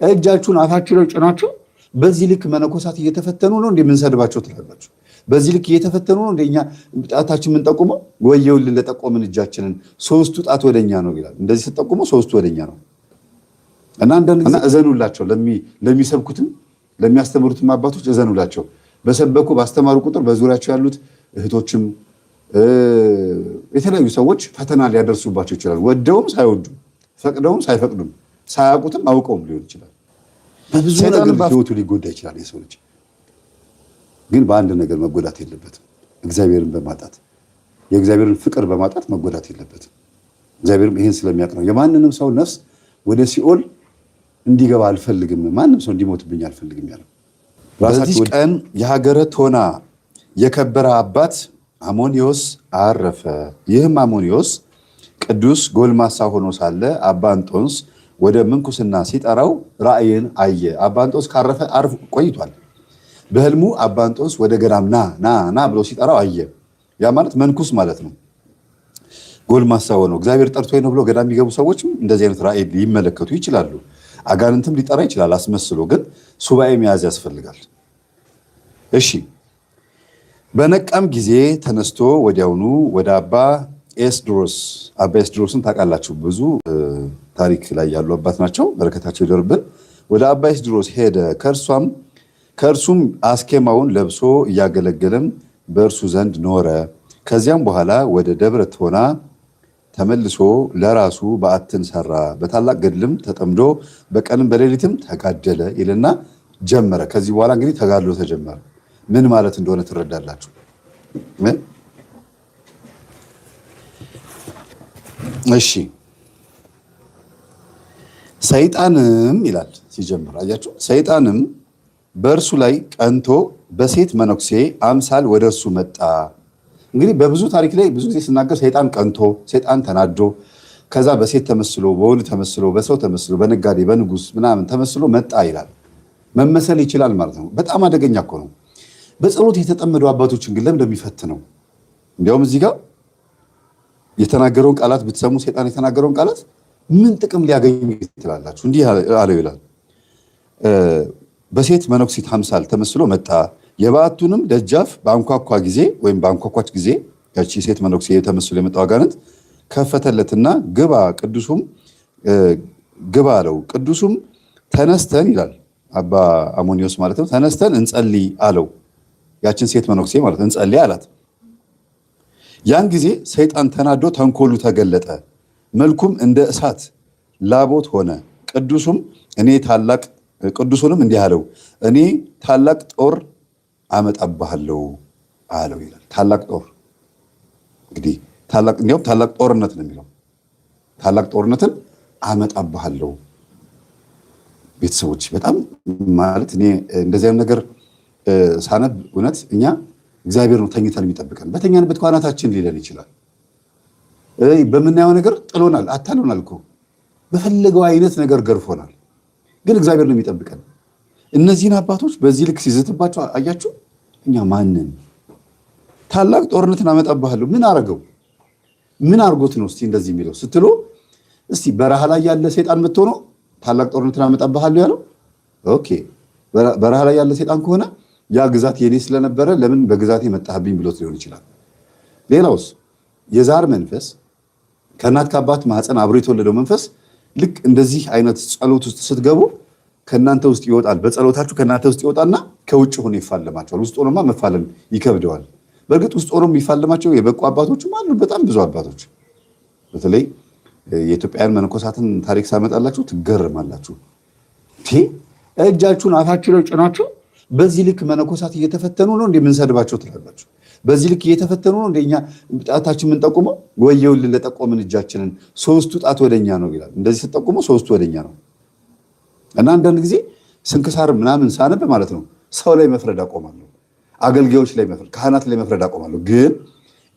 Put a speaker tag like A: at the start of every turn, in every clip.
A: እጃችሁን አፋችሁ ላይ ጭናችሁ በዚህ ልክ መነኮሳት እየተፈተኑ ነው እንደምንሰድባቸው ትላላችሁ። በዚህ ልክ እየተፈተኑ ነው እንደኛ ጣታችን ምን ጠቁመው ወየውልን ለጠቆምን እጃችንን ሶስቱ ጣት ወደኛ ነው ይላል። እንደዚህ ተጠቁመው ሶስቱ ወደኛ ነው እና አንዳንድ ጊዜ እዘኑላቸው ለሚሰብኩትም ለሚያስተምሩትም አባቶች እዘኑላቸው። በሰበኩ ባስተማሩ ቁጥር በዙሪያቸው ያሉት እህቶችም የተለያዩ ሰዎች ፈተና ሊያደርሱባቸው ይችላል። ወደውም ሳይወዱም ፈቅደውም ሳይፈቅዱም ሳያውቁትም አውቀውም ሊሆን ይችላል። በብዙ ነገር ህይወቱ ሊጎዳ ይችላል። የሰው ልጅ ግን በአንድ ነገር መጎዳት የለበትም። እግዚአብሔርን በማጣት የእግዚአብሔርን ፍቅር በማጣት መጎዳት የለበትም። እግዚአብሔርም ይህን ስለሚያውቅ ነው የማንንም ሰው ነፍስ ወደ ሲኦል እንዲገባ አልፈልግም፣ ማንም ሰው እንዲሞትብኝ አልፈልግም ያለው። በዚህ ቀን የሀገረ ቶና የከበረ አባት አሞኒዮስ አረፈ። ይህም አሞኒዮስ ቅዱስ ጎልማሳ ሆኖ ሳለ አባ እንጦንስ ወደ ምንኩስና ሲጠራው ራእይን አየ። አባ እንጦንስ ካረፈ ቆይቷል። በህልሙ አባ እንጦንስ ወደ ገዳም ና ብሎ ሲጠራው አየ። ያ ማለት መንኩስ ማለት ነው። ጎልማሳ ሆኖ እግዚአብሔር ጠርቶኝ ነው ብሎ ገዳም የሚገቡ ሰዎችም እንደዚህ አይነት ራእይ ሊመለከቱ ይችላሉ። አጋንንትም ሊጠራ ይችላል አስመስሎ። ግን ሱባኤ መያዝ ያስፈልጋል። እሺ። በነቃም ጊዜ ተነስቶ ወዲያውኑ ወደ አባ ኤስድሮስን ታውቃላችሁ፣ ብዙ ታሪክ ላይ ያሉ አባት ናቸው። በረከታቸው ይደርብን። ወደ አባ ኤስድሮስ ሄደ። ከእርሱም አስኬማውን ለብሶ እያገለገለም በእርሱ ዘንድ ኖረ። ከዚያም በኋላ ወደ ደብረ ቶና ተመልሶ ለራሱ በዓትን ሰራ። በታላቅ ገድልም ተጠምዶ በቀንም በሌሊትም ተጋደለ ይልና ጀመረ። ከዚህ በኋላ እንግዲህ ተጋድሎ ተጀመረ። ምን ማለት እንደሆነ ትረዳላችሁ። እሺ። ሰይጣንም ይላል ሲጀምር፣ አያችሁ። ሰይጣንም በእርሱ ላይ ቀንቶ በሴት መነኩሴ አምሳል ወደ እርሱ መጣ። እንግዲህ በብዙ ታሪክ ላይ ብዙ ጊዜ ስናገር ሰይጣን ቀንቶ፣ ሰይጣን ተናዶ፣ ከዛ በሴት ተመስሎ፣ በወንድ ተመስሎ፣ በሰው ተመስሎ፣ በነጋዴ በንጉስ ምናምን ተመስሎ መጣ ይላል። መመሰል ይችላል ማለት ነው። በጣም አደገኛ እኮ ነው። በጸሎት የተጠመዱ አባቶችን ግን ለምን እንደሚፈትነው እንዲያውም እዚህ ጋር የተናገረውን ቃላት ብትሰሙ፣ ሰይጣን የተናገረውን ቃላት ምን ጥቅም ሊያገኙ ትላላችሁ? እንዲህ አለው ይላል። በሴት መነኩሴት አምሳል ተመስሎ መጣ። የበዓቱንም ደጃፍ በአንኳኳ ጊዜ ወይም በአንኳኳች ጊዜ ያቺ ሴት መነኩሴ ተመስሎ የመጣው አጋንንት ከፈተለትና ግባ፣ ቅዱሱም ግባ አለው። ቅዱሱም ተነስተን ይላል አባ አሞኒዮስ ማለት ነው። ተነስተን እንጸልይ አለው። ያችን ሴት መነኩሴ ማለት እንጸልይ አላት። ያን ጊዜ ሰይጣን ተናዶ ተንኮሉ ተገለጠ። መልኩም እንደ እሳት ላቦት ሆነ። ቅዱሱንም እንዲህ አለው፣ እኔ ታላቅ ጦር አመጣብሃለሁ አለው ይላል። ታላቅ ጦር እንግዲህ እንዲያውም ታላቅ ጦርነት ነው የሚለው። ታላቅ ጦርነትን አመጣብሃለሁ። ቤተሰቦች በጣም ማለት እኔ እንደዚህ አይነት ነገር ሳነብ እውነት እኛ እግዚአብሔር ነው ተኝተን የሚጠብቀን። በተኛንበት ኳናታችን ሊለን ይችላል። በምናየው ነገር ጥሎናል፣ አታሎናል እኮ በፈለገው አይነት ነገር ገርፎናል። ግን እግዚአብሔር ነው የሚጠብቀን። እነዚህን አባቶች በዚህ ልክ ሲዘትባቸው አያችሁ። እኛ ማንን ታላቅ ጦርነትን አመጣብሃለሁ ምን አረገው? ምን አርጎት ነው እስቲ እንደዚህ የሚለው ስትሉ፣ እስቲ በረሃ ላይ ያለ ሰይጣን መጥቶ ነው ታላቅ ጦርነትን አመጣብሃለሁ ያለው? ኦኬ፣ በረሃ ላይ ያለ ሰይጣን ከሆነ ያ ግዛት የኔ ስለነበረ ለምን በግዛቴ መጣህብኝ ብሎት ሊሆን ይችላል። ሌላውስ የዛር መንፈስ ከእናት ከአባት ማህፀን አብሮ የተወለደው መንፈስ ልክ እንደዚህ አይነት ጸሎት ውስጥ ስትገቡ ከእናንተ ውስጥ ይወጣል። በጸሎታችሁ ከእናንተ ውስጥ ይወጣና ከውጭ ሆኖ ይፋለማቸዋል። ውስጥ ሆኖማ መፋለም ይከብደዋል። በእርግጥ ውስጥ ሆኖ የሚፋለማቸው የበቁ አባቶችም አሉ፣ በጣም ብዙ አባቶች። በተለይ የኢትዮጵያውያን መነኮሳትን ታሪክ ሳመጣላችሁ ትገርማላችሁ። እጃችሁን አፋችሁ ላይ ጭናችሁ በዚህ ልክ መነኮሳት እየተፈተኑ ነው እንደምንሰድባቸው ትላላችሁ። በዚህ ልክ እየተፈተኑ ነው እንደኛ ጣታችን ምን ጠቁመው ወየውልን ለጠቆምን እጃችንን ሶስቱ ጣት ወደኛ ነው ይላል። እንደዚህ ተጠቁመው ሶስቱ ወደኛ ነው። እና አንዳንድ ጊዜ ስንክሳር ምናምን ሳነብ ማለት ነው ሰው ላይ መፍረድ አቆማለሁ፣ አገልጋዮች ላይ መፍረድ፣ ካህናት ላይ መፍረድ አቆማለሁ። ግን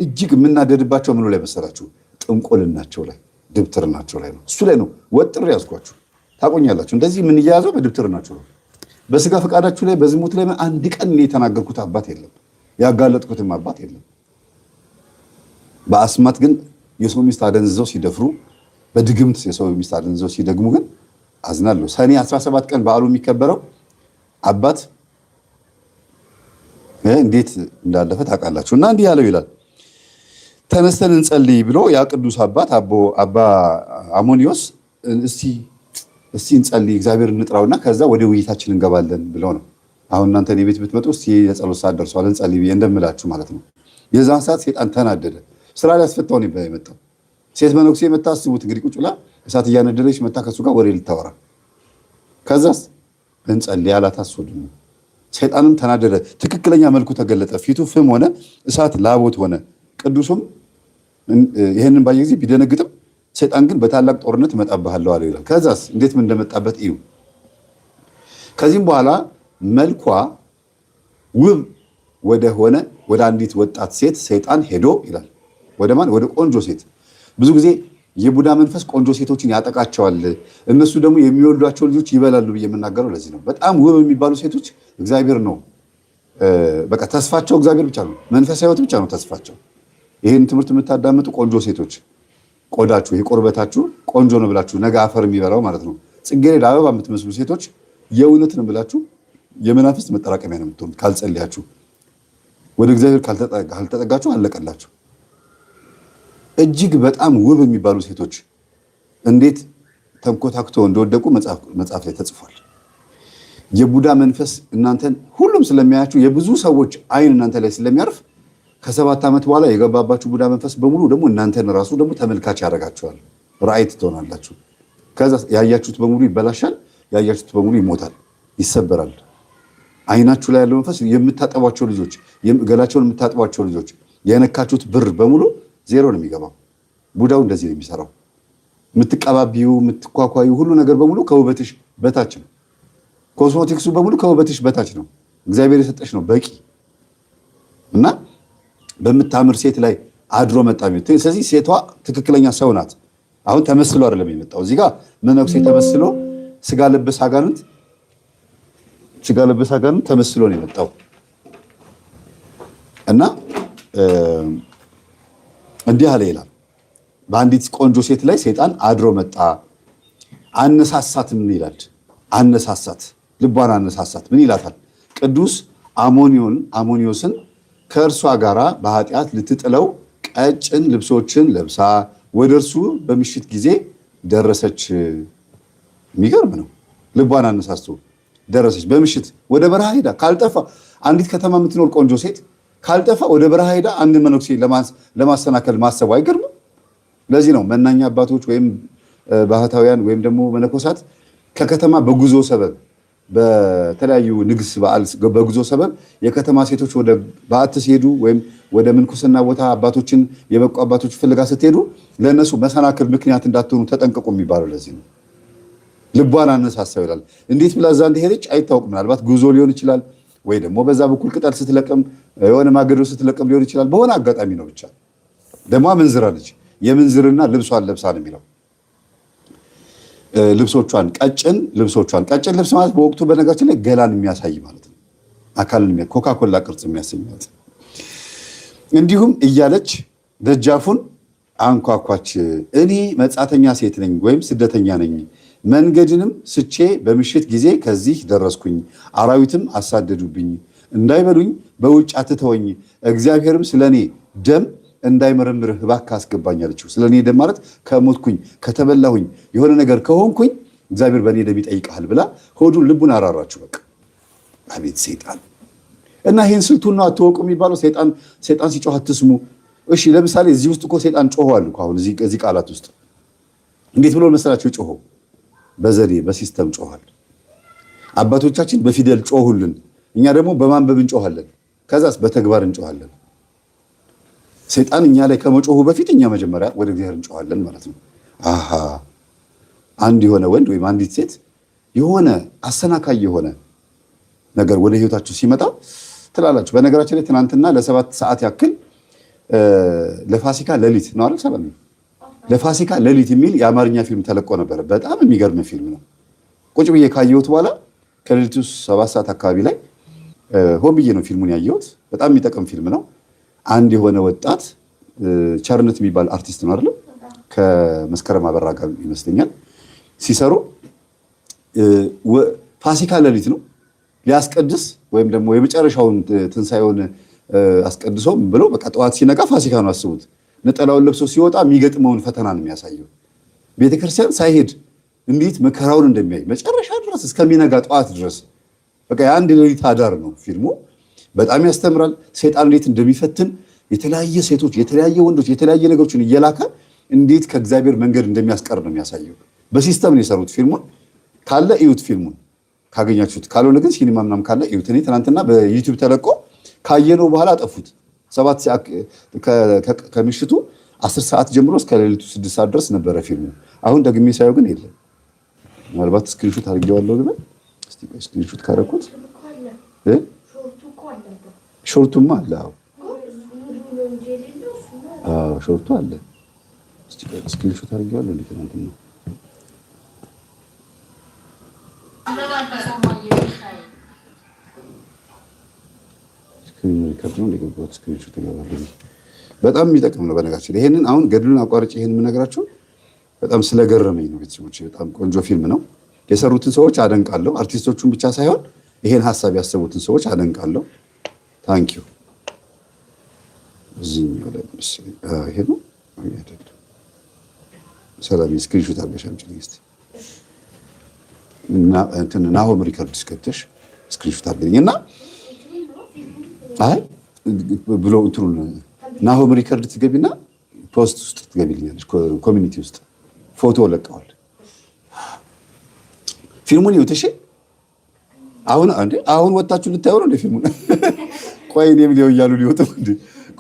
A: እጅግ የምናደድባቸው ምኑ ላይ መሰላችሁ? ጥንቆልናቸው ላይ፣ ድብትርናቸው ላይ ነው። እሱ ላይ ነው ወጥር ያዝኳችሁ። ታቆኛላችሁ። እንደዚህ ምን እያያዘው በድብትርናቸው ነው። በስጋ ፈቃዳችሁ ላይ በዝሙት ላይ አንድ ቀን የተናገርኩት አባት የለም፣ ያጋለጥኩትም አባት የለም። በአስማት ግን የሰው ሚስት አደንዝዘው ሲደፍሩ፣ በድግምት የሰው ሚስት አደንዝዘው ሲደግሙ ግን አዝናለሁ። ሰኔ 17 ቀን በዓሉ የሚከበረው አባት እንዴት እንዳለፈ ታውቃላችሁ። እና እንዲህ ያለው ይላል ተነስተን እንጸልይ ብሎ ያ ቅዱስ አባት አባ አሞኒዮስ እስቲ እንጸልይ እግዚአብሔር እንጥራውና ከዛ ወደ ውይይታችን እንገባለን ብለው ነው። አሁን እናንተ እኔ ቤት ብትመጡ እስቲ የጸሎት ሰዓት ደርሷል እንጸልይ ብዬ እንደምላችሁ ማለት ነው። የዛን ሰዓት ሴጣን ተናደደ። ስራ ሊያስፈታው ነው የመጣው። ሴት መነኩሴ መታ አስቡት እንግዲህ ቁጭ ብላ እሳት እያነደደች መታ ከሱ ጋር ወሬ ልታወራ ከዛስ እንጸልይ አላት። አስወድም ሰይጣንም ተናደደ። ትክክለኛ መልኩ ተገለጠ። ፊቱ ፍም ሆነ፣ እሳት ላቦት ሆነ። ቅዱሱም ይሄንን ባየ ጊዜ ቢደነግጥም ሰይጣን ግን በታላቅ ጦርነት እመጣብሃለሁ አለው ይላል። ከዛስ እንዴት ምን እንደመጣበት እዩ። ከዚህም በኋላ መልኳ ውብ ወደ አንዲት ወጣት ሴት ሰይጣን ሄዶ ይላል። ወደ ማን? ወደ ቆንጆ ሴት። ብዙ ጊዜ የቡዳ መንፈስ ቆንጆ ሴቶችን ያጠቃቸዋል። እነሱ ደግሞ የሚወልዷቸው ልጆች ይበላሉ ብዬ የምናገረው ለዚህ ነው። በጣም ውብ የሚባሉ ሴቶች እግዚአብሔር ነው። በቃ ተስፋቸው እግዚአብሔር ብቻ ነው። መንፈሳዊ ሕይወት ብቻ ነው ተስፋቸው። ይህን ትምህርት የምታዳምጡ ቆንጆ ሴቶች ቆዳችሁ የቆርበታችሁ ቆንጆ ነው ብላችሁ ነገ አፈር የሚበላው ማለት ነው ጽጌረዳ አበባ የምትመስሉ ሴቶች የእውነት ነው ብላችሁ የመናፍስት መጠራቀሚያ ነው የምትሆኑት። ካልጸልያችሁ ወደ እግዚአብሔር ካልተጠጋችሁ አለቀላችሁ። እጅግ በጣም ውብ የሚባሉ ሴቶች እንዴት ተንኮታክተው እንደወደቁ መጽሐፍ ላይ ተጽፏል። የቡዳ መንፈስ እናንተን ሁሉም ስለሚያያችሁ የብዙ ሰዎች አይን እናንተ ላይ ስለሚያርፍ ከ7 ዓመት በኋላ የገባባችሁ ቡዳ መንፈስ በሙሉ ደግሞ እናንተን ራሱ ደግሞ ተመልካች ያደርጋችኋል። ራእይ ትሆናላችሁ። ከዛ ያያችሁት በሙሉ ይበላሻል። ያያችሁት በሙሉ ይሞታል፣ ይሰበራል። አይናችሁ ላይ ያለው መንፈስ የምታጠቧቸው ልጆች፣ ገላቸውን የምታጠቧቸው ልጆች የነካችሁት ብር በሙሉ ዜሮ ነው የሚገባው። ቡዳው እንደዚህ ነው የሚሰራው። የምትቀባቢው የምትኳኳዩ ሁሉ ነገር በሙሉ ከውበትሽ በታች ነው። ኮስሞቲክሱ በሙሉ ከውበትሽ በታች ነው። እግዚአብሔር የሰጠሽ ነው በቂ እና በምታምር ሴት ላይ አድሮ መጣ። ስለዚህ ሴቷ ትክክለኛ ሰው ናት። አሁን ተመስሎ አይደለም የመጣው። እዚህ ጋር መነኩሴ ተመስሎ ስጋ ለበስ አጋንንት ተመስሎ ነው የመጣው እና እንዲህ አለ ይላል። በአንዲት ቆንጆ ሴት ላይ ሰይጣን አድሮ መጣ፣ አነሳሳት። ምን ይላል? አነሳሳት፣ ልቧን አነሳሳት። ምን ይላታል? ቅዱስ አሞኒዮስን ከእርሷ ጋራ በኃጢአት ልትጥለው ቀጭን ልብሶችን ለብሳ ወደ እርሱ በምሽት ጊዜ ደረሰች። የሚገርም ነው። ልቧን አነሳስቶ ደረሰች። በምሽት ወደ በረሃ ሄዳ ካልጠፋ አንዲት ከተማ የምትኖር ቆንጆ ሴት ካልጠፋ ወደ በረሃ ሄዳ አንድ መነኩሴ ለማሰናከል ማሰቡ አይገርምም? ለዚህ ነው መናኛ አባቶች ወይም ባህታውያን ወይም ደግሞ መነኮሳት ከከተማ በጉዞ ሰበብ በተለያዩ ንግስ በዓል በጉዞ ሰበብ የከተማ ሴቶች ወደ በዓት ሲሄዱ ወይም ወደ ምንኩስና ቦታ አባቶችን የበቁ አባቶች ፍለጋ ስትሄዱ ለእነሱ መሰናክል ምክንያት እንዳትሆኑ ተጠንቀቁ የሚባለው ለዚህ ነው። ልቧን አነሳሳው ይላል። እንዴት ብላ እዛ እንደሄደች አይታወቅም። ምናልባት ጉዞ ሊሆን ይችላል፣ ወይ ደግሞ በዛ በኩል ቅጠል ስትለቅም የሆነ ማገዶ ስትለቅም ሊሆን ይችላል። በሆነ አጋጣሚ ነው ብቻ። ደግሞ ምንዝራ ልጅ የምንዝርና ልብሷን ለብሳ ነው የሚለው። ልብሶቿን ቀጭን ልብስ ማለት በወቅቱ በነገራችን ላይ ገላን የሚያሳይ ማለት ነው። አካልን ኮካኮላ ቅርጽ የሚያሳይ ማለት ነው። እንዲሁም እያለች ደጃፉን አንኳኳች። እኔ መጻተኛ ሴት ነኝ ወይም ስደተኛ ነኝ፣ መንገድንም ስቼ በምሽት ጊዜ ከዚህ ደረስኩኝ። አራዊትም አሳደዱብኝ፣ እንዳይበሉኝ በውጭ አትተወኝ። እግዚአብሔርም ስለኔ ደም እንዳይመረምርህ እባክህ አስገባኝ አለችው። ስለኔ ደም ማለት ከሞትኩኝ ከተበላሁኝ የሆነ ነገር ከሆንኩኝ እግዚአብሔር በእኔ ደም ይጠይቃል ብላ ሆዱን ልቡን አራራችሁ። በቃ አቤት ሰይጣን! እና ይህን ስልቱን ነው አትወቁ የሚባለው። ሰይጣን ሲጮህ አትስሙ። እሺ ለምሳሌ እዚህ ውስጥ እኮ ሰይጣን ጮኸዋል እኮ። አሁን እዚህ ቃላት ውስጥ እንዴት ብሎ መሰላቸው ጮኸው? በዘዴ በሲስተም ጮኋል። አባቶቻችን በፊደል ጮሁልን፣ እኛ ደግሞ በማንበብ እንጮሃለን። ከዛስ በተግባር እንጮሃለን። ሰይጣን እኛ ላይ ከመጮሁ በፊት እኛ መጀመሪያ ወደ እግዚአብሔር እንጮሃለን ማለት ነው። አሃ አንድ የሆነ ወንድ ወይም አንዲት ሴት የሆነ አሰናካይ የሆነ ነገር ወደ ህይወታችሁ ሲመጣ ትላላችሁ። በነገራችን ላይ ትናንትና ለ7 ሰዓት ያክል ለፋሲካ ሌሊት ነው አይደል? ሰላም ለፋሲካ ሌሊት የሚል የአማርኛ ፊልም ተለቆ ነበረ። በጣም የሚገርም ፊልም ነው። ቁጭ ብዬ ካየሁት በኋላ ከሌሊቱ 7 ሰዓት አካባቢ ላይ ሆን ብዬ ነው ፊልሙን ያየሁት። በጣም የሚጠቅም ፊልም ነው። አንድ የሆነ ወጣት ቸርነት የሚባል አርቲስት ነው አይደል? ከመስከረም አበራ ጋር ይመስለኛል ሲሰሩ ፋሲካ ሌሊት ነው ሊያስቀድስ ወይም ደግሞ የመጨረሻውን ትንሳኤውን አስቀድሶም ብሎ በቃ ጠዋት ሲነጋ ፋሲካ ነው አስቡት። ነጠላውን ለብሶ ሲወጣ የሚገጥመውን ፈተና ነው የሚያሳየው። ቤተክርስቲያን ሳይሄድ እንዴት መከራውን እንደሚያይ መጨረሻ ድረስ እስከሚነጋ ጠዋት ድረስ በቃ የአንድ ሌሊት አዳር ነው ፊልሙ። በጣም ያስተምራል። ሰይጣን እንዴት እንደሚፈትን የተለያየ ሴቶች፣ የተለያየ ወንዶች፣ የተለያየ ነገሮችን እየላከ እንዴት ከእግዚአብሔር መንገድ እንደሚያስቀር ነው የሚያሳየው። በሲስተም ነው የሰሩት ፊልሙን። ካለ እዩት ፊልሙን ካገኛችሁት፣ ካልሆነ ግን ሲኒማ ምናምን ካለ እዩት። እኔ ትናንትና በዩቲዩብ ተለቆ ካየነው በኋላ አጠፉት። 7 ሰዓት ከምሽቱ 10 ሰዓት ጀምሮ እስከ ሌሊቱ 6 ሰዓት ድረስ ነበረ ፊልሙ። አሁን ደግሜ ሳየው ግን የለም። ምናልባት ስክሪንሾት አድርጌዋለሁ ግን እስቲ ስክሪንሾት ካደረኩት ሾርቱማ አለ። አዎ ሾርቱ አለ። እስቲ ስክሪንሾት አድርጌዋለሁ እንዴ ትናንትና በጣም የሚጠቅም ነው። በነገራችን ይሄንን አሁን ገድሉን አቋርጬ ይሄን የምነግራችሁ በጣም ስለገረመኝ ነው። ቤተሰቦች በጣም ቆንጆ ፊልም ነው። የሰሩትን ሰዎች አደንቃለሁ። አርቲስቶቹን ብቻ ሳይሆን ይሄን ሀሳብ ያሰቡትን ሰዎች አደንቃለሁ። ታንኪዩ። እዚህኛው ላይ መሰለኝ ይሄ ነው አይደል? ሰላም ስክሪንሾት አድርገሽ አምጪልኝ እስቲ እና እንትን ናሆም ሪከርድስ ከተሽ ስክሪንሾት አድርገኝ እና አይ ብሎ እንትሩን ናሆም ሪከርድ ትገቢና ፖስት ውስጥ ትገቢልኛለሽ። ኮሚኒቲ ውስጥ ፎቶ ለቀዋል። ፊልሙን ይውት። እሺ አሁን ወጣችሁ ልታዩ ነው እንደ ፊልሙን። ቆይ እኔም ሊው እያሉ ሊወጡ እንዴ?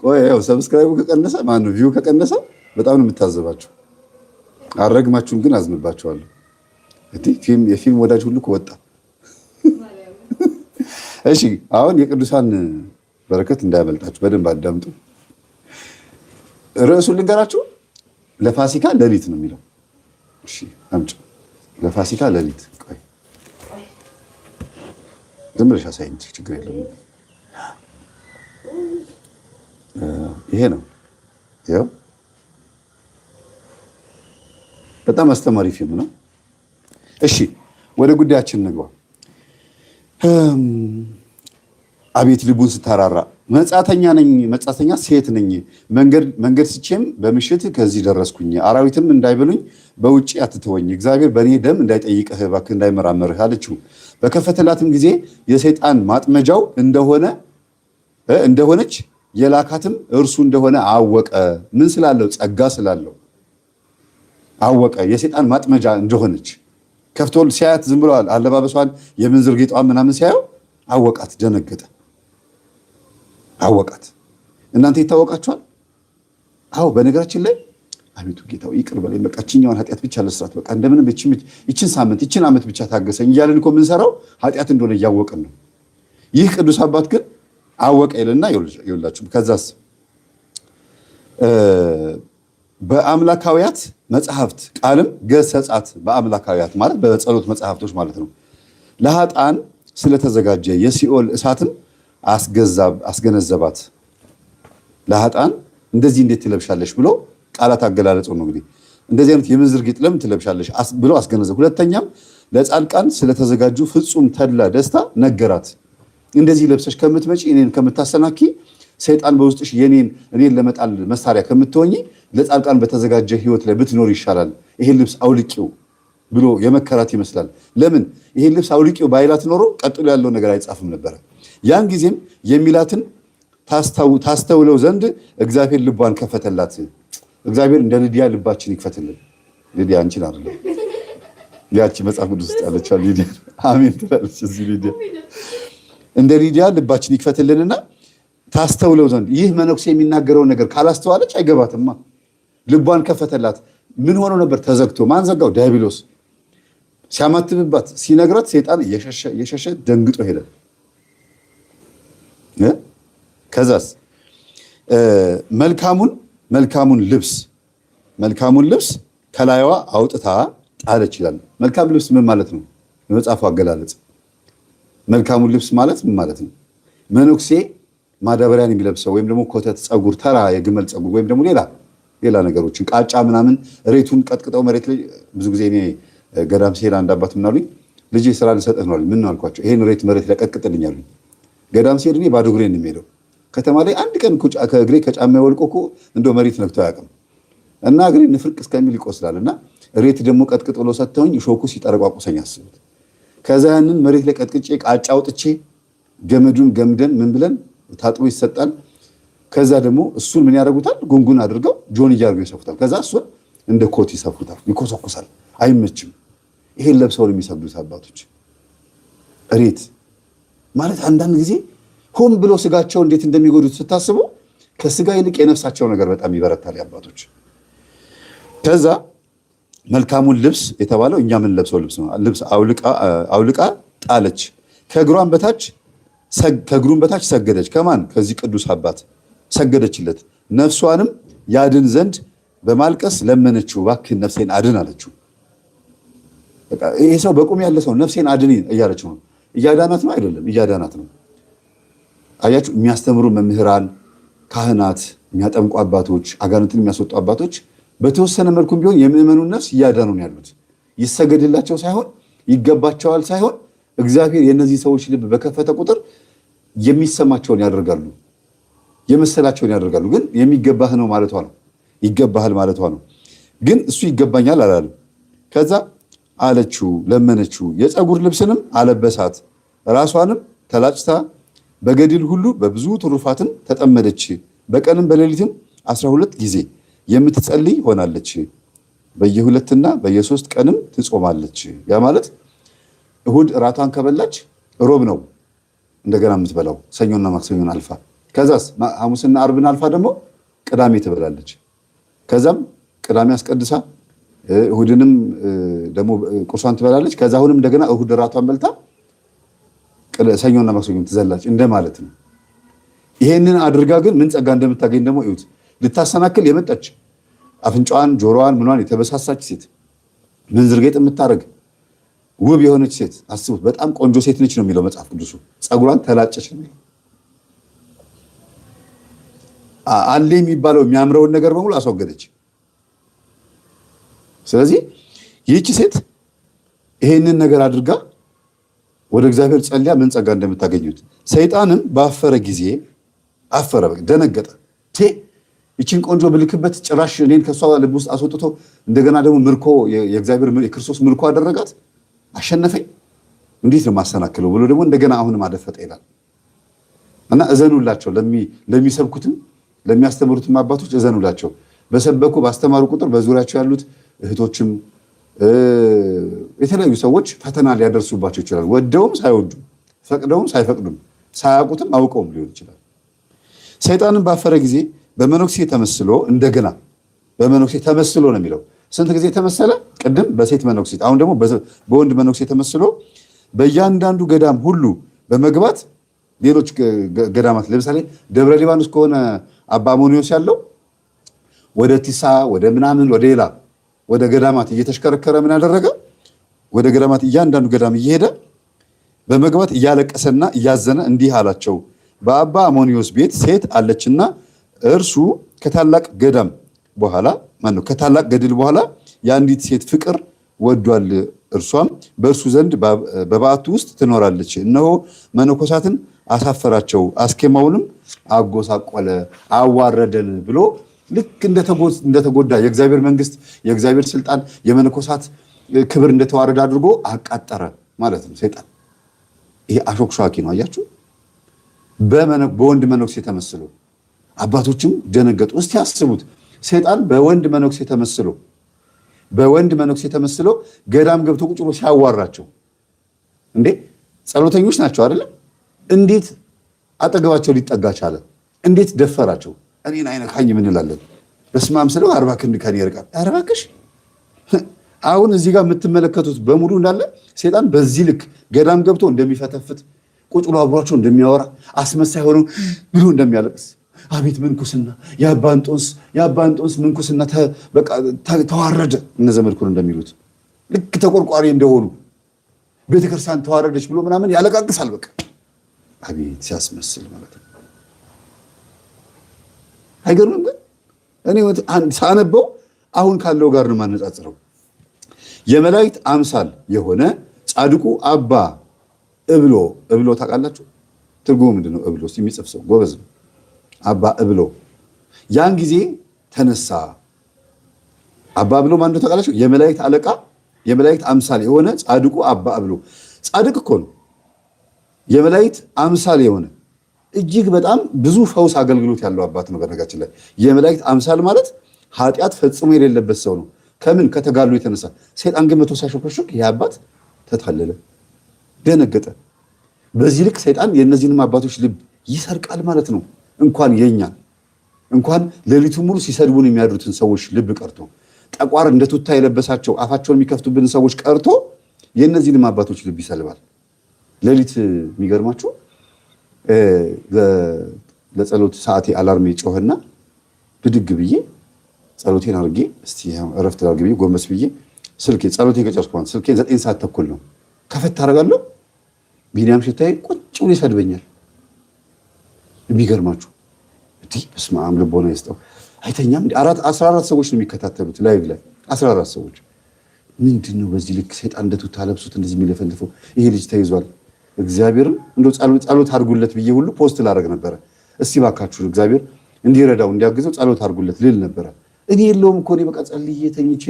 A: ቆይ ያው ሰብስክራይቡ ከቀነሰ ማን ነው ቪው ከቀነሰ በጣም ነው የምታዘባችሁ። አረግማችሁን ግን አዝንባችኋለሁ። የፊልም ወዳጅ ሁሉ ከወጣ እሺ። አሁን የቅዱሳን በረከት እንዳያመልጣችሁ በደንብ አዳምጡ። ርዕሱን ልንገራችሁ። ለፋሲካ ሌሊት ነው የሚለው። እሺ አምጪ። ለፋሲካ ሌሊት። ቆይ ዝም ብለሽ አሳይኝ፣ ችግር የለውም። ይሄ ነው ያው በጣም አስተማሪ ፊልም ነው። እሺ ወደ ጉዳያችን እንግባ። አቤት ልቡን ስታራራ መጻተኛ ነኝ፣ መጻተኛ ሴት ነኝ። መንገድ ስቼም በምሽት ከዚህ ደረስኩኝ። አራዊትም እንዳይበሉኝ በውጪ አትተወኝ። እግዚአብሔር በእኔ ደም እንዳይጠይቅህ እባክህ እንዳይመራመርህ አለችው። በከፈተላትም ጊዜ የሰይጣን ማጥመጃው እንደሆነች የላካትም እርሱ እንደሆነ አወቀ። ምን ስላለው? ጸጋ ስላለው አወቀ። የሰይጣን ማጥመጃ እንደሆነች ከፍቶ ሲያያት ዝም ብለዋል። አለባበሷን የምንዝር ጌጧን ምናምን ሲያየው አወቃት፣ ደነገጠ። አወቃት። እናንተ ይታወቃችኋል? አዎ። በነገራችን ላይ አቤቱ ጌታው ይቅር በለኝ፣ በቃ እችኛዋን ኃጢአት ብቻ ለስራት፣ በቃ እንደምንም ይችን ሳምንት ይችን ዓመት ብቻ ታገሰኝ እያልን እኮ የምንሰራው ኃጢአት እንደሆነ እያወቅን ነው። ይህ ቅዱስ አባት ግን አወቀ ይልና ይኸውላችሁ፣ ከዛስ በአምላካዊያት መጽሐፍት ቃልም ገሰጻት። በአምላካዊያት ማለት በጸሎት መጽሐፍቶች ማለት ነው። ለኃጥአን ስለተዘጋጀ የሲኦል እሳትም አስገነዘባት። ለኃጥአን እንደዚህ እንዴት ትለብሻለሽ ብሎ ቃላት አገላለጹ ነው። እንግዲህ እንደዚህ አይነት የምንዝር ጌጥ ለምን ትለብሻለሽ ብሎ አስገነዘብ። ሁለተኛም ለጻድቃን ስለተዘጋጁ ፍጹም ተድላ ደስታ ነገራት። እንደዚህ ለብሰሽ ከምትመጪ እኔን ከምታሰናኪ ሰይጣን በውስጥሽ እኔን ለመጣል መሳሪያ ከምትሆኚ ለጻድቃን በተዘጋጀ ህይወት ላይ ብትኖር ይሻላል። ይሄን ልብስ አውልቂው ብሎ የመከራት ይመስላል። ለምን ይሄን ልብስ አውልቂው ባይላት ኖሮ ቀጥሎ ያለው ነገር አይጻፍም ነበረ። ያን ጊዜም የሚላትን ታስተውለው ዘንድ እግዚአብሔር ልቧን ከፈተላት። እግዚአብሔር እንደ ልድያ ልባችን ይክፈትልን። ልድያ አንቺን አይደለም፣ ያቺ መጽሐፍ ቅዱስ ውስጥ ያለችው ልድያ። አሜን ትላለች እዚህ ልድያ። እንደ ልድያ ልባችን ይክፈትልንና ታስተውለው ዘንድ። ይህ መነኩሴ የሚናገረውን ነገር ካላስተዋለች አይገባትማ። ልቧን ከፈተላት። ምን ሆኖ ነበር? ተዘግቶ። ማን ዘጋው? ዲያብሎስ ሲያማትብባት ሲነግራት ሰይጣን እየሸሸ ደንግጦ ሄደ። ከዛስ መልካሙን ልብስ ከላይዋ አውጥታ ጣለች ይላል። መልካም ልብስ ምን ማለት ነው? የመጽሐፉ አገላለጽ መልካሙን ልብስ ማለት ምን ማለት ነው? መነኩሴ ማዳበሪያን የሚለብሰው ወይም ደግሞ ኮተት ፀጉር፣ ተራ የግመል ፀጉር ወይም ደግሞ ሌላ ነገሮችን ቃጫ ምናምን ሬቱን ቀጥቅጠው መሬት ላይ ብዙ ጊዜ እኔ ገዳም ሲሄድ አንድ አባት ምናሉኝ ልጄ ስራ ልሰጥህ ነው አሉኝ። ምን ነው አልኳቸው። ይሄን መሬት ለቀጥቅጥልኝ አሉኝ። ገዳም ሲሄድ እኔ ባዶ እግሬን ነው የምሄደው። ከተማ ላይ አንድ ቀን ከእግሬ ከጫማ ወልቆ እኮ እንደው መሬት ነክቶ አያውቅም። እና እግሬ ንፍርቅ እስከሚል ይቆስላል። እና ሬት ደግሞ ቀጥቅጥ ብሎ ሰጥተውኝ ሾኩ ሲጠረቋቁሰኝ አስቡት። ከዛ ያንን መሬት ላይ ቀጥቅጬ ቃጫ አውጥቼ ገመዱን ገምደን ምን ብለን ታጥቦ ይሰጣል። ከዛ ደግሞ እሱን ምን ያደርጉታል? ጉንጉን አድርገው ጆን እያደርገው ይሰፉታል። ከዛ እሱን እንደ ኮት ይሰፉታል። ይኮሰኩሳል፣ አይመችም። ይሄን ለብሰው የሚሰግዱት አባቶች ሬት ማለት አንዳንድ ጊዜ ሆን ብሎ ስጋቸው እንዴት እንደሚጎዱት ስታስቡ ከስጋ ይልቅ የነፍሳቸው ነገር በጣም ይበረታል አባቶች። ከዛ መልካሙን ልብስ የተባለው እኛ ምን ለብሰው ልብስ ነው። ልብስ አውልቃ ጣለች። ከእግሩም በታች ሰገደች። ከማን? ከዚህ ቅዱስ አባት ሰገደችለት። ነፍሷንም ያድን ዘንድ በማልቀስ ለመነችው። እባክህ ነፍሴን አድን አለችው። ይሄ ሰው በቁም ያለ ሰው ነፍሴን አድን እያለችው ነው። እያዳናት ነው አይደለም? እያዳናት ነው። አያችሁ፣ የሚያስተምሩ መምህራን፣ ካህናት፣ የሚያጠምቁ አባቶች፣ አጋንንትን የሚያስወጡ አባቶች በተወሰነ መልኩም ቢሆን የምዕመኑን ነፍስ እያዳኑ ነው ያሉት። ይሰገድላቸው ሳይሆን ይገባቸዋል ሳይሆን እግዚአብሔር የእነዚህ ሰዎች ልብ በከፈተ ቁጥር የሚሰማቸውን ያደርጋሉ፣ የመሰላቸውን ያደርጋሉ። ግን የሚገባህ ነው ማለቷ ነው፣ ይገባሃል ማለቷ ነው። ግን እሱ ይገባኛል አላለም። ከዛ አለችው፣ ለመነችው። የፀጉር ልብስንም አለበሳት። ራሷንም ተላጭታ በገድል ሁሉ በብዙ ትሩፋትን ተጠመደች። በቀንም በሌሊትም 12 ጊዜ የምትጸልይ ሆናለች። በየ2 በየ3 ቀንም ትጾማለች። ያ ማለት እሁድ እራቷን ከበላች ሮብ ነው እንደገና የምትበላው፣ ሰኞና ማክሰኞን አልፋ። ከዛስ ሐሙስና አርብን አልፋ ደግሞ ቅዳሜ ትበላለች። ከዛም ቅዳሜ አስቀድሳ እሁድንም ደግሞ ቁርሷን ትበላለች። ከዛ አሁንም እንደገና እሁድ እራቷን በልታ ሰኞና ማክሰኞን ትዘላለች እንደማለት ነው። ይሄንን አድርጋ ግን ምን ጸጋ እንደምታገኝ ደግሞ እዩት። ልታሰናክል የመጣች አፍንጫዋን፣ ጆሮዋን፣ ምኗን የተበሳሳች ሴት፣ ምንዝር ጌጥ የምታደርግ ውብ የሆነች ሴት አስቡት። በጣም ቆንጆ ሴት ነች ነው የሚለው መጽሐፍ ቅዱሱ። ጸጉሯን ተላጨች ነው የሚለው። አለ የሚባለው የሚያምረውን ነገር በሙሉ አስወገደች። ስለዚህ ይህቺ ሴት ይሄንን ነገር አድርጋ ወደ እግዚአብሔር ጸልያ ምን ጸጋ እንደምታገኙት። ሰይጣንም ባፈረ ጊዜ አፈረ፣ ደነገጠ። ይችን ቆንጆ ብልክበት ጭራሽ እኔን ከሷ ልብ ውስጥ አስወጥቶ እንደገና ደግሞ ምርኮ የእግዚአብሔር የክርስቶስ ምርኮ አደረጋት፣ አሸነፈኝ፣ እንዴት ነው ማሰናክለው ብሎ ደግሞ እንደገና አሁንም አደፈጠ ይላል። እና እዘኑላቸው፣ ለሚሰብኩትም ለሚያስተምሩትም አባቶች እዘኑላቸው። በሰበኩ ባስተማሩ ቁጥር በዙሪያቸው ያሉት እህቶችም የተለያዩ ሰዎች ፈተና ሊያደርሱባቸው ይችላል። ወደውም ሳይወዱም፣ ፈቅደውም ሳይፈቅዱም፣ ሳያውቁትም አውቀውም ሊሆን ይችላል። ሰይጣንም ባፈረ ጊዜ በመነኩሴ ተመስሎ እንደገና በመነኩሴ ተመስሎ ነው የሚለው። ስንት ጊዜ ተመሰለ? ቅድም በሴት መነኩሴ፣ አሁን ደግሞ በወንድ መነኩሴ ተመስሎ በእያንዳንዱ ገዳም ሁሉ በመግባት ሌሎች ገዳማት ለምሳሌ ደብረ ሊባኖስ ከሆነ አባ አሞኒዮስ ያለው ወደ ቲሳ ወደ ምናምን ወደ ሌላ ወደ ገዳማት እየተሽከረከረ ምን ያደረገ ወደ ገዳማት እያንዳንዱ ገዳም እየሄደ በመግባት እያለቀሰና እያዘነ እንዲህ አላቸው፣ በአባ አሞኒዮስ ቤት ሴት አለችና እርሱ ከታላቅ ገዳም በኋላ ከታላቅ ገድል በኋላ የአንዲት ሴት ፍቅር ወዷል። እርሷም በእርሱ ዘንድ በበዓቱ ውስጥ ትኖራለች። እነሆ መነኮሳትን አሳፈራቸው፣ አስኬማውንም አጎሳቆለ፣ አዋረደን ብሎ ልክ እንደተጎዳ የእግዚአብሔር መንግስት፣ የእግዚአብሔር ስልጣን፣ የመነኮሳት ክብር እንደተዋረደ አድርጎ አቃጠረ ማለት ነው ሰይጣን። ይሄ አሾክሿኪ ነው። አያችሁ፣ በወንድ መነኩሴ ተመስሎ አባቶችም ደነገጡ። እስቲ ያስቡት፣ ሰይጣን በወንድ መነኩሴ ተመስሎ ገዳም ገብቶ ቁጭ ብሎ ሲያዋራቸው፣ እንዴ ጸሎተኞች ናቸው አይደለም? እንዴት አጠገባቸው ሊጠጋ ቻለ? እንዴት ደፈራቸው? እኔን አይነካኝ ምን እንላለን? በስመ አብ ስለው 40 ክንድ ከኔ ይርቃል። ኧረ እባክሽ! አሁን እዚህ ጋር የምትመለከቱት በሙሉ እንዳለ ሰይጣን በዚህ ልክ ገዳም ገብቶ እንደሚፈተፍት፣ ቁጭ ብሎ አብሯቸው እንደሚያወራ፣ አስመሳይ ሆኖ ብሎ እንደሚያለቅስ፣ አቤት ምንኩስና፣ የአባ እንጦንስ ምንኩስና ተዋረደ፣ እነ ዘመድኩን እንደሚሉት ልክ ተቆርቋሪ እንደሆኑ ቤተክርስቲያን ተዋረደች ብሎ ምናምን ያለቃቅሳል። በቃ አቤት ሲያስመስል ማለት ነው። አይገርምም? ግን እኔ ሳነበው አሁን ካለው ጋር ነው ማነጻጽረው። የመላእክት አምሳል የሆነ ጻድቁ አባ እብሎ ታውቃላችሁ? ትርጉሙ ምንድነው? እብሎ የሚጽፍ ሰው ጎበዝ ነው። አባ እብሎ ያን ጊዜ ተነሳ። አባ እብሎ ማን እንደሆነ ታውቃላችሁ? የመላእክት አለቃ የመላእክት አምሳል የሆነ ጻድቁ አባ እብሎ ጻድቅ እኮ ነው። የመላእክት አምሳል የሆነ እጅግ በጣም ብዙ ፈውስ አገልግሎት ያለው አባት ነው። በነገራችን ላይ የመላእክት አምሳል ማለት ኃጢአት ፈጽሞ የሌለበት ሰው ነው። ከምን ከተጋሉ የተነሳ ሰይጣን ግን መቶ ሲያሾከሹክ ይህ አባት ተታለለ፣ ደነገጠ። በዚህ ልክ ሰይጣን የእነዚህንም አባቶች ልብ ይሰርቃል ማለት ነው። እንኳን ሌሊቱን ሙሉ ሲሰድቡን የሚያድሩትን ሰዎች ልብ ቀርቶ ጠቋር እንደ ቱታ የለበሳቸው አፋቸውን የሚከፍቱብን ሰዎች ቀርቶ የእነዚህንም አባቶች ልብ ይሰልባል። ሌሊት የሚገርማችሁ ለጸሎት ሰዓቴ አላርሜ ጮህና ብድግ ብዬ ጸሎቴን አድርጌ እስቲ እረፍት ላድርግ ብዬ ጎንበስ ብዬ ስልኬ ጸሎቴን ከጨረስኩ ስልኬ 9 ሰዓት ተኩል ነው ከፈት አደርጋለሁ። ቢኒያም ሽታዬ ቁጭ ብሎ ይሰድበኛል። የሚገርማችሁ በስመ አብ ልቦና ይስጠው አይተኛም። 14 ሰዎች ነው የሚከታተሉት ላይቭ ላይ 14 ሰዎች። ምንድነው በዚህ ልክ ሰይጣን እንደቱታ ለብሱት እንደዚህ የሚለፈልፈው? ይሄ ልጅ ተይዟል። እግዚአብሔርን እንደው ጸሎት አድርጉለት ብዬ ሁሉ ፖስት ላደርግ ነበረ። እስቲ ባካችሁ እግዚአብሔር እንዲረዳው እንዲያግዘው ጸሎት አድርጉለት ልል ነበረ። እኔ የለውም እኮ እኔ በቃ ጸልዬ ተኝቼ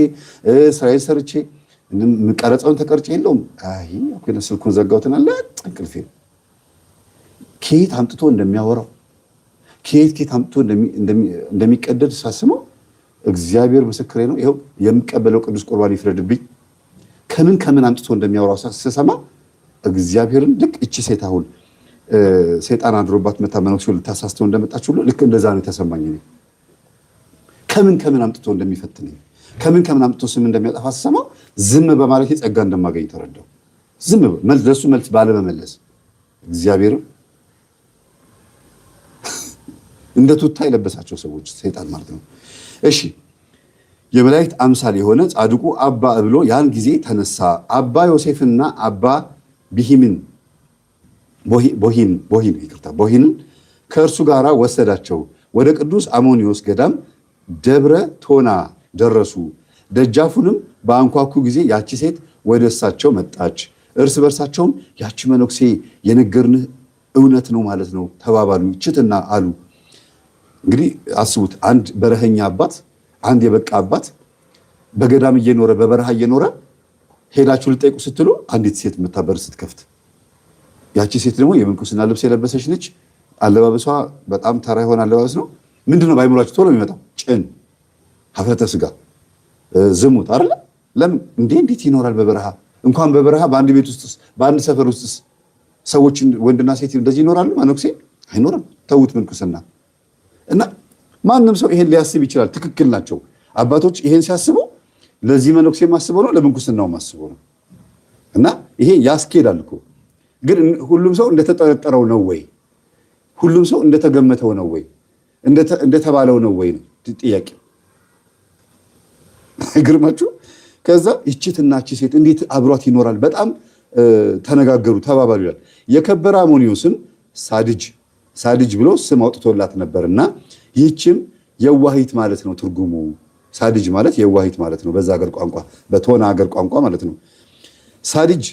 A: ስራዬ ሰርቼ ቀረጻውን ተቀርጬ የለውም። አይ አኩነ ስልኩን ዘጋውትና ለጥንቅልፌ ከየት አምጥቶ እንደሚያወራው ከየት አምጥቶ እንደሚቀደድ ሳስመው እግዚአብሔር ምስክሬ ነው። ይኸው የሚቀበለው ቅዱስ ቁርባን ይፍረድብኝ። ከምን አምጥቶ እንደሚያወራው ስሰማ እግዚአብሔርን ልክ እቺ ሴት አሁን ሰይጣን አድሮባት መታመነው ልታሳስተው እንደመጣች ሁሉ ልክ እንደዛ ነው የተሰማኝ። ከምን አምጥቶ እንደሚፈትነኝ ከምን አምጥቶ ስም እንደሚያጠፋ ስሰማው ዝም በማለት ጸጋ እንደማገኝ ተረዳው። ዝም ለሱ መልስ ባለመመለስ እግዚአብሔርን እንደ ቱታ የለበሳቸው ሰዎች ሰይጣን ማለት ነው። እሺ የመላእክት አምሳል የሆነ ጻድቁ አባ እብሎ ያን ጊዜ ተነሳ። አባ ዮሴፍና አባ ቦሂንን ከእርሱ ጋር ወሰዳቸው። ወደ ቅዱስ አሞኒዮስ ገዳም ደብረ ቶና ደረሱ። ደጃፉንም በአንኳኩ ጊዜ ያቺ ሴት ወደ እሳቸው መጣች። እርስ በርሳቸውም ያቺ መነኩሴ የነገርንህ እውነት ነው ማለት ነው ተባባሉ። ችትና አሉ። እንግዲህ አስቡት፣ አንድ በረኸኛ አባት፣ አንድ የበቃ አባት በገዳም እየኖረ በበረሃ እየኖረ ሄዳችሁ ልጠይቁ ስትሉ አንዲት ሴት የምታበር ስትከፍት፣ ያቺ ሴት ደግሞ የምንኩስና ልብስ የለበሰች ነች። አለባበሷ በጣም ተራ የሆነ አለባበስ ነው። ምንድነው ባይሞላችሁ ቶሎ የሚመጣው? ጭን፣ ሀፍረተ ስጋ፣ ዝሙት አይደለ? ለምን እንዴት ይኖራል በበረሃ? እንኳን በበረሃ በአንድ ቤት ውስጥ በአንድ ሰፈር ውስጥ ሰዎች ወንድና ሴት እንደዚህ ይኖራሉ? መነኩሴ አይኖርም። ተውት ምንኩስና። እና ማንም ሰው ይሄን ሊያስብ ይችላል። ትክክል ናቸው አባቶች። ይሄን ሲያስቡ ለዚህ መነኩሴ ማስበው ነው፣ ለምንኩስናው ማስበው ነው። እና ይሄ ያስኬዳል እኮ። ግን ሁሉም ሰው እንደተጠረጠረው ነው ወይ? ሁሉም ሰው እንደተገመተው ነው ወይ? እንደተባለው ነው ወይ ነው ጥያቄ። አይገርማችሁ? ከዛ ይችትና እቺ ሴት እንዴት አብሯት ይኖራል? በጣም ተነጋገሩ፣ ተባባሉ ይላል። የከበረ አሞኒዮስም ሳድጅ ብሎ ስም አውጥቶላት ነበርና ይህችም የዋሂት ማለት ነው ትርጉሙ። ሳድጅ ማለት የዋሂት ማለት ነው በዛ ሀገር ቋንቋ፣ በቶና ሀገር ቋንቋ ማለት ነው። ሳድጅ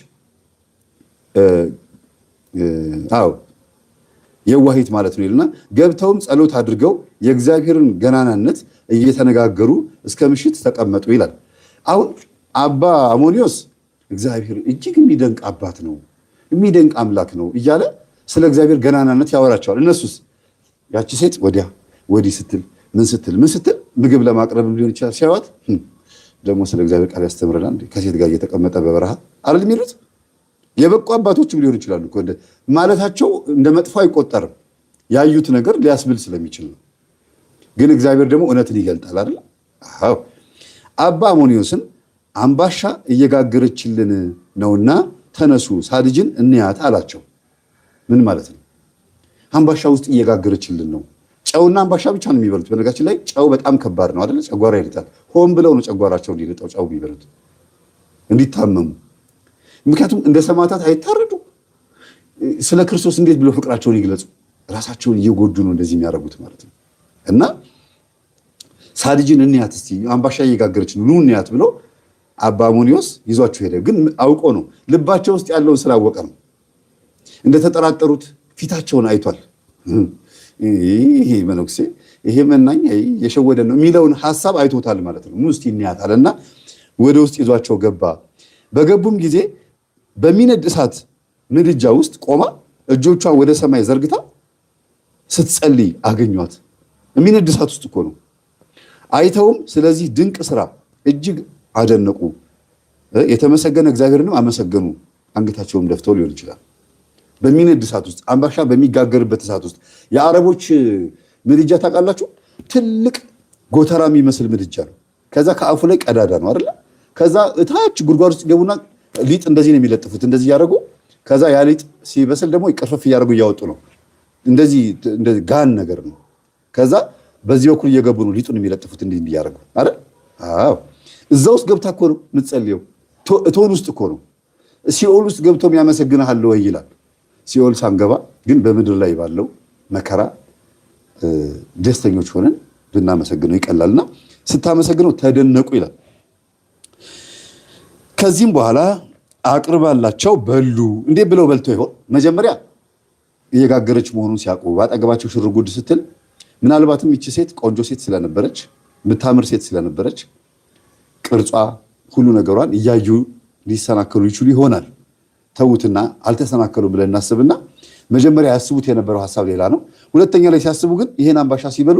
A: የዋሂት ማለት ነው ይልና ገብተውም ጸሎት አድርገው የእግዚአብሔርን ገናናነት እየተነጋገሩ እስከ ምሽት ተቀመጡ ይላል። አሁን አባ አሞኒዮስ እግዚአብሔር እጅግ የሚደንቅ አባት ነው፣ የሚደንቅ አምላክ ነው እያለ ስለ እግዚአብሔር ገናናነት ያወራቸዋል። እነሱስ ያቺ ሴት ወዲያ ወዲህ ስትል ምን ስትል ምግብ ለማቅረብ ሊሆን ይችላል። ሲያዋት ደግሞ ስለ እግዚአብሔር ቃል ያስተምረናል ከሴት ጋር እየተቀመጠ በበረሃ አይደል የሚሉት። የበቁ አባቶችም ሊሆን ይችላሉ ማለታቸው እንደ መጥፎ አይቆጠርም። ያዩት ነገር ሊያስብል ስለሚችል ነው። ግን እግዚአብሔር ደግሞ እውነትን ይገልጣል አይደል? አዎ። አባ አሞኒዮስን አምባሻ እየጋገረችልን ነውና ተነሱ ሳድጅን እንያት አላቸው። ምን ማለት ነው? አምባሻ ውስጥ እየጋገረችልን ነው። ጨውና አምባሻ ብቻ ነው የሚበሉት። በነገራችን ላይ ጨው በጣም ከባድ ነው አይደል? ጨጓራ ይልጣል። ሆን ብለው ነው ጨጓራቸው እንዲልጠው ጨው የሚበሉት እንዲታመሙ። ምክንያቱም እንደ ሰማዕታት አይታረዱ። ስለ ክርስቶስ እንዴት ብለው ፍቅራቸውን ይግለጹ? ራሳቸውን እየጎዱ ነው እንደዚህ የሚያደርጉት ማለት ነው። እና ሳድጅን እንያት እስቲ አምባሻ እየጋገረች ነው ኑ እንያት ብሎ አባ አሞኒዮስ ይዟቸው ሄደ። ግን አውቆ ነው፣ ልባቸው ውስጥ ያለውን ስላወቀ ነው። እንደተጠራጠሩት ፊታቸውን አይቷል። ይሄ መነኩሴ ይሄ መናኝ የሸወደ ነው የሚለውን ሐሳብ አይቶታል ማለት ነው። ሙስቲ እንያታልና ወደ ውስጥ ይዟቸው ገባ። በገቡም ጊዜ በሚነድ እሳት ምድጃ ውስጥ ቆማ እጆቿን ወደ ሰማይ ዘርግታ ስትጸልይ አገኟት። የሚነድ እሳት ውስጥ እኮ ነው። አይተውም ስለዚህ ድንቅ ስራ እጅግ አደነቁ። የተመሰገነ እግዚአብሔርንም አመሰገኑ። አንገታቸውም ደፍተው ሊሆን ይችላል። በሚነድ እሳት ውስጥ አምባሻ በሚጋገርበት እሳት ውስጥ የአረቦች ምድጃ ታውቃላችሁ? ትልቅ ጎተራ የሚመስል ምድጃ ነው። ከዛ ከአፉ ላይ ቀዳዳ ነው አይደል? ከዛ እታች ጉድጓድ ውስጥ ገቡና ሊጥ እንደዚህ ነው የሚለጥፉት፣ እንደዚህ ያደረጉ። ከዛ ያ ሊጥ ሲበስል ደግሞ ይቀርፈፍ እያደረጉ እያወጡ ነው። እንደዚህ ጋን ነገር ነው። ከዛ በዚህ በኩል እየገቡ ነው ሊጡን የሚለጥፉት እንዲህ እያደረጉ አይደል? አዎ፣ እዛ ውስጥ ገብታ እኮ ነው የምትጸልየው። እቶን ውስጥ እኮ ነው። ሲኦል ውስጥ ገብቶም ያመሰግንሃል ወይ ይላል። ሲኦል ሳንገባ ግን በምድር ላይ ባለው መከራ ደስተኞች ሆነን ብናመሰግነው ይቀላልና ስታመሰግነው ተደነቁ ይላል። ከዚህም በኋላ አቅርባላቸው በሉ። እንዴት ብለው በልተው ይሆን? መጀመሪያ እየጋገረች መሆኑን ሲያውቁ ባጠገባቸው ሽርጉድ ስትል፣ ምናልባትም ይቺ ሴት ቆንጆ ሴት ስለነበረች፣ የምታምር ሴት ስለነበረች ቅርጿ ሁሉ ነገሯን እያዩ ሊሰናከሉ ይችሉ ይሆናል። ተውትና አልተሰናከሉ ብለን እናስብና መጀመሪያ ያስቡት የነበረው ሐሳብ ሌላ ነው። ሁለተኛ ላይ ሲያስቡ ግን ይሄን አምባሻ ሲበሉ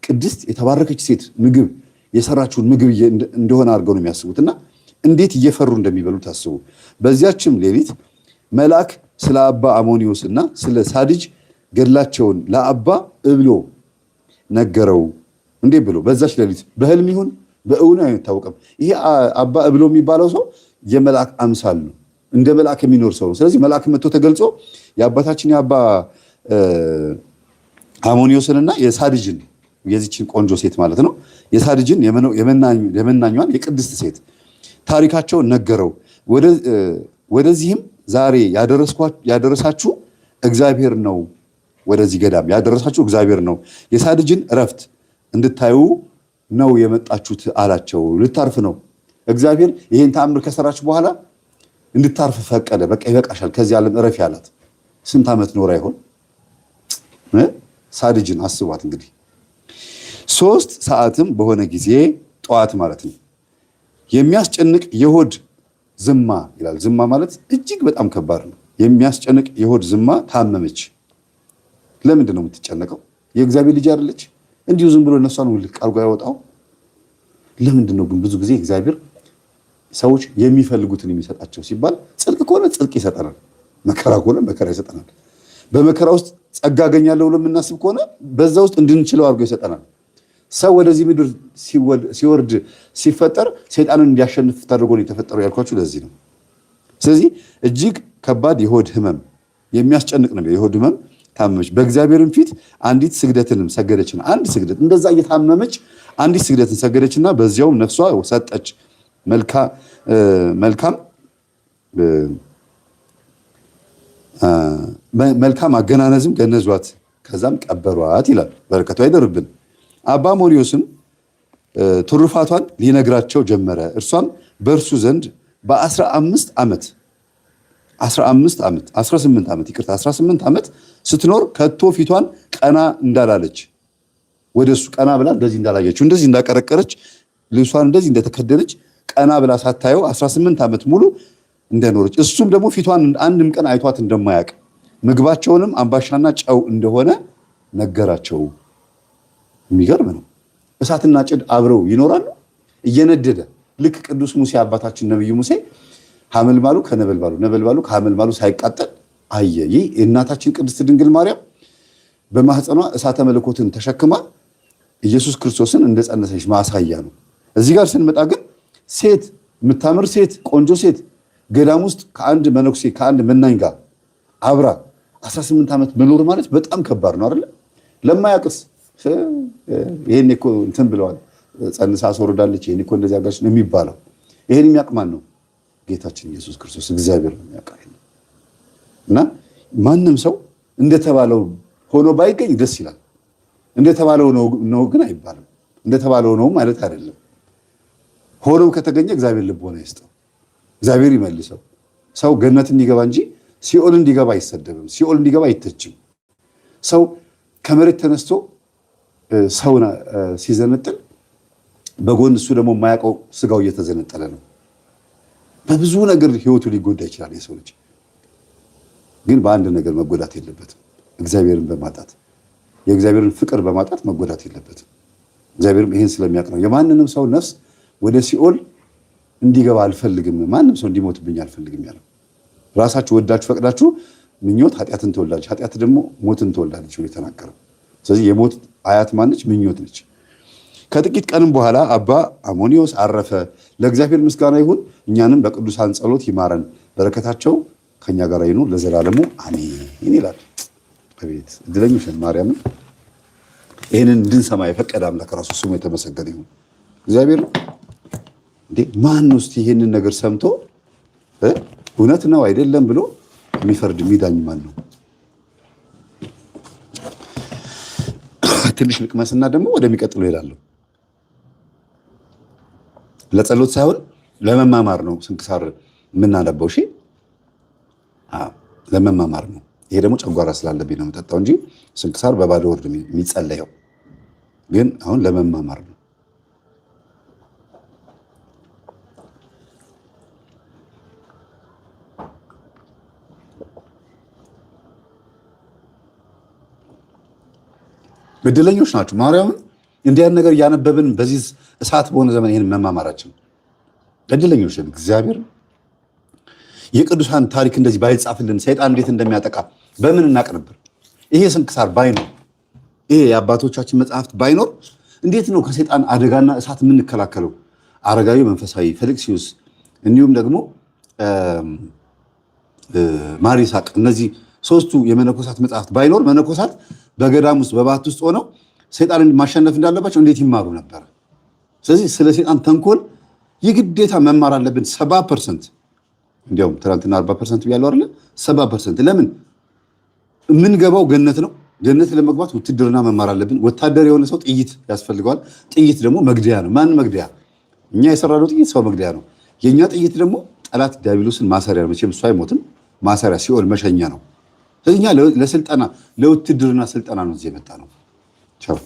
A: ቅድስት የተባረከች ሴት ምግብ የሰራችውን ምግብ እንደሆነ አድርገው ነው የሚያስቡትና እንዴት እየፈሩ እንደሚበሉ ታስቡ። በዚያችም ሌሊት መልአክ ስለ አባ አሞኒዮስና ስለ ሳድጅ ገድላቸውን ለአባ እብሎ ነገረው። እንዴት ብሎ? በዛች ሌሊት በህልም ይሁን በእውን አይታወቅም። ይሄ አባ እብሎ የሚባለው ሰው የመልአክ አምሳል ነው። እንደ መልአክ የሚኖር ሰው ነው። ስለዚህ መልአክ መጥቶ ተገልጾ የአባታችን የአባ አሞኒዮስንና የሳድጅን የዚችን ቆንጆ ሴት ማለት ነው የሳድጅን የመናኟን የቅድስት ሴት ታሪካቸውን ነገረው። ወደዚህም ዛሬ ያደረሳችሁ እግዚአብሔር ነው፣ ወደዚህ ገዳም ያደረሳችሁ እግዚአብሔር ነው፣ የሳድጅን እረፍት እንድታዩ ነው የመጣችሁት አላቸው። ልታርፍ ነው። እግዚአብሔር ይሄን ተአምር ከሰራች በኋላ እንድታርፍ ፈቀደ። በቃ ይበቃሻል፣ ከዚህ ዓለም እረፍ ያላት። ስንት ዓመት ኖራ ይሆን? ሳድጅን አስቧት እንግዲህ። 3 ሰዓትም በሆነ ጊዜ ጠዋት ማለት ነው የሚያስጨንቅ የሆድ ዝማ ይላል። ዝማ ማለት እጅግ በጣም ከባድ ነው። የሚያስጨንቅ የሆድ ዝማ ታመመች። ለምንድን ነው የምትጨነቀው? የእግዚአብሔር ልጅ አይደለች? እንዲሁ ዝም ብሎ እነሷን ውልቅ አድርጎ ያወጣው? ለምንድን ነው ግን ብዙ ጊዜ እግዚአብሔር ሰዎች የሚፈልጉትን የሚሰጣቸው ሲባል፣ ጽድቅ ከሆነ ጽድቅ ይሰጠናል፣ መከራ ከሆነ መከራ ይሰጠናል። በመከራ ውስጥ ጸጋ አገኛለሁ ብሎ የምናስብ ከሆነ በዛ ውስጥ እንድንችለው አድርጎ ይሰጠናል። ሰው ወደዚህ ምድር ሲወርድ ሲፈጠር ሰይጣንን እንዲያሸንፍ ተደርጎ ነው የተፈጠረው ያልኳችሁ ለዚህ ነው። ስለዚህ እጅግ ከባድ የሆድ ህመም የሚያስጨንቅ ነው የሆድ ህመም ታመመች። በእግዚአብሔርም ፊት አንዲት ስግደትንም ሰገደችና አንድ ስግደት እንደዛ እየታመመች አንዲት ስግደትን ሰገደችና በዚያውም ነፍሷ ሰጠች። መልካም አገናነዝም ገነዟት፣ ከዛም ቀበሯት ይላል። በረከቷ ይደርብን። አባ አሞኒዮስም ትሩፋቷን ሊነግራቸው ጀመረ። እርሷም በእርሱ ዘንድ በ18 ዓመት ስትኖር ከቶ ፊቷን ቀና እንዳላለች፣ ወደሱ ቀና ብላ እንደዚህ እንዳላየችው፣ እንደዚህ እንዳቀረቀረች፣ ልብሷን እንደዚህ እንደተከደነች ቀና ብላ ሳታየው 18 ዓመት ሙሉ እንደኖረች፣ እሱም ደግሞ ፊቷን አንድም ቀን አይቷት እንደማያውቅ ምግባቸውንም አምባሻና ጨው እንደሆነ ነገራቸው። የሚገርም ነው። እሳትና ጭድ አብረው ይኖራሉ እየነደደ። ልክ ቅዱስ ሙሴ አባታችን ነብዩ ሙሴ ሐመልማሉ ከነበልባሉ ነበልባሉ ከሐመልማሉ ሳይቃጠል አየ። ይህ የእናታችን ቅድስት ድንግል ማርያም በማህፀኗ እሳተ መለኮትን ተሸክማ ኢየሱስ ክርስቶስን እንደጸነሰች ማሳያ ነው። እዚህ ጋር ስንመጣ ግን ሴት የምታምር ሴት ቆንጆ ሴት ገዳም ውስጥ ከአንድ መነኩሴ ከአንድ መናኝ ጋር አብራ 18 ዓመት መኖር ማለት በጣም ከባድ ነው አይደል? ለማያውቅስ ይሄን እኮ እንትን ብለዋል፣ ጸንሳ አስወርዳለች፣ ይሄን እኮ እንደዚህ አጋሽ ነው የሚባለው። ይሄን የሚያቅማን ነው ጌታችን ኢየሱስ ክርስቶስ እግዚአብሔር ነው የሚያውቀው። እና ማንም ሰው እንደተባለው ሆኖ ባይገኝ ደስ ይላል። እንደተባለው ነው ግን አይባልም። እንደተባለው ነው ማለት አይደለም። ሆኖ ከተገኘ እግዚአብሔር ልቦና ይስጠው፣ እግዚአብሔር ይመልሰው። ሰው ገነት እንዲገባ እንጂ ሲኦል እንዲገባ አይሰደብም፣ ሲኦል እንዲገባ አይተችም። ሰው ከመሬት ተነስቶ ሰውን ሲዘነጥል በጎን እሱ ደግሞ የማያውቀው ስጋው እየተዘነጠለ ነው። በብዙ ነገር ህይወቱ ሊጎዳ ይችላል የሰው ልጅ። ግን በአንድ ነገር መጎዳት የለበትም፣ እግዚአብሔርን በማጣት የእግዚአብሔርን ፍቅር በማጣት መጎዳት የለበትም። እግዚአብሔርም ይህን ስለሚያውቅ ነው የማንንም ሰው ነፍስ ወደ ሲኦል እንዲገባ አልፈልግም፣ ማንም ሰው እንዲሞትብኝ አልፈልግም ያለው። ራሳችሁ ወዳችሁ ፈቅዳችሁ ምኞት ኃጢአትን ትወልዳለች፣ ኃጢአት ደግሞ ሞትን ትወልዳለች ብሎ የተናገረው። ስለዚህ የሞት አያት ማነች? ምኞት ነች። ከጥቂት ቀንም በኋላ አባ አሞኒዮስ አረፈ። ለእግዚአብሔር ምስጋና ይሁን፣ እኛንም በቅዱሳን ጸሎት ይማረን፣ በረከታቸው ከኛ ጋር ይኑር ለዘላለሙ አሜን ይላል። አቤት እድለኞች ነን። ማርያምን ይህንን እንድንሰማ የፈቀደ አምላክ ራሱ ስሙ የተመሰገነ ይሁን። እግዚአብሔር እንዴ ማን ነው እስቲ ይሄንን ነገር ሰምቶ እውነት ነው አይደለም ብሎ የሚፈርድ የሚዳኝ ማን ነው? ትንሽ ልቅመስና ደግሞ ወደሚቀጥለው እሄዳለሁ። ለጸሎት ሳይሆን ለመማማር ነው ስንክሳር የምናነበው። እሺ ለመማማር ነው። ይሄ ደግሞ ጨጓራ ስላለብኝ ነው የምጠጣው እንጂ ስንክሳር በባዶ ወርድ የሚጸለየው ግን አሁን ለመማማር ነው። እድለኞች ናቸው። ማርያምን እንዲህ አይነት ነገር እያነበብን በዚህ እሳት በሆነ ዘመን ይሄን መማማራችን እድለኞች ነን። እግዚአብሔር የቅዱሳን ታሪክ እንደዚህ ባይጻፍልን ሰይጣን እንዴት እንደሚያጠቃ በምን እናቅ ነበር? ይሄ ስንክሳር ባይኖር፣ ይሄ የአባቶቻችን መጽሐፍት ባይኖር እንዴት ነው ከሰይጣን አደጋና እሳት የምንከላከለው? አረጋዊ መንፈሳዊ ፊልክስዩስ እንዲሁም ደግሞ ማር ይስሐቅ እነዚህ ሶስቱ የመነኮሳት መጽሐፍት ባይኖር መነኮሳት በገዳም ውስጥ በባት ውስጥ ሆነው ሰይጣንን ማሸነፍ እንዳለባቸው እንዴት ይማሩ ነበር? ስለዚህ ስለ ሰይጣን ተንኮል የግዴታ መማር አለብን። 70% እንዲያውም ትናንትና 40% ብያለሁ አይደል? 70% ለምን የምንገባው ገነት ነው። ገነት ለመግባት ውትድርና መማር አለብን። ወታደር የሆነ ሰው ጥይት ያስፈልገዋል። ጥይት ደግሞ መግደያ ነው። ማን መግደያ? እኛ የሰራነው ጥይት ሰው መግደያ ነው። የኛ ጥይት ደግሞ ጠላት ዲያብሎስን ማሰሪያ ነው። መቼም እሱ አይሞትም። ማሰሪያ ሲኦል መሸኛ ነው። ስለዚህ እኛ ለስልጠና ለውትድርና ስልጠና ነው እዚህ የመጣ ነው። ቻው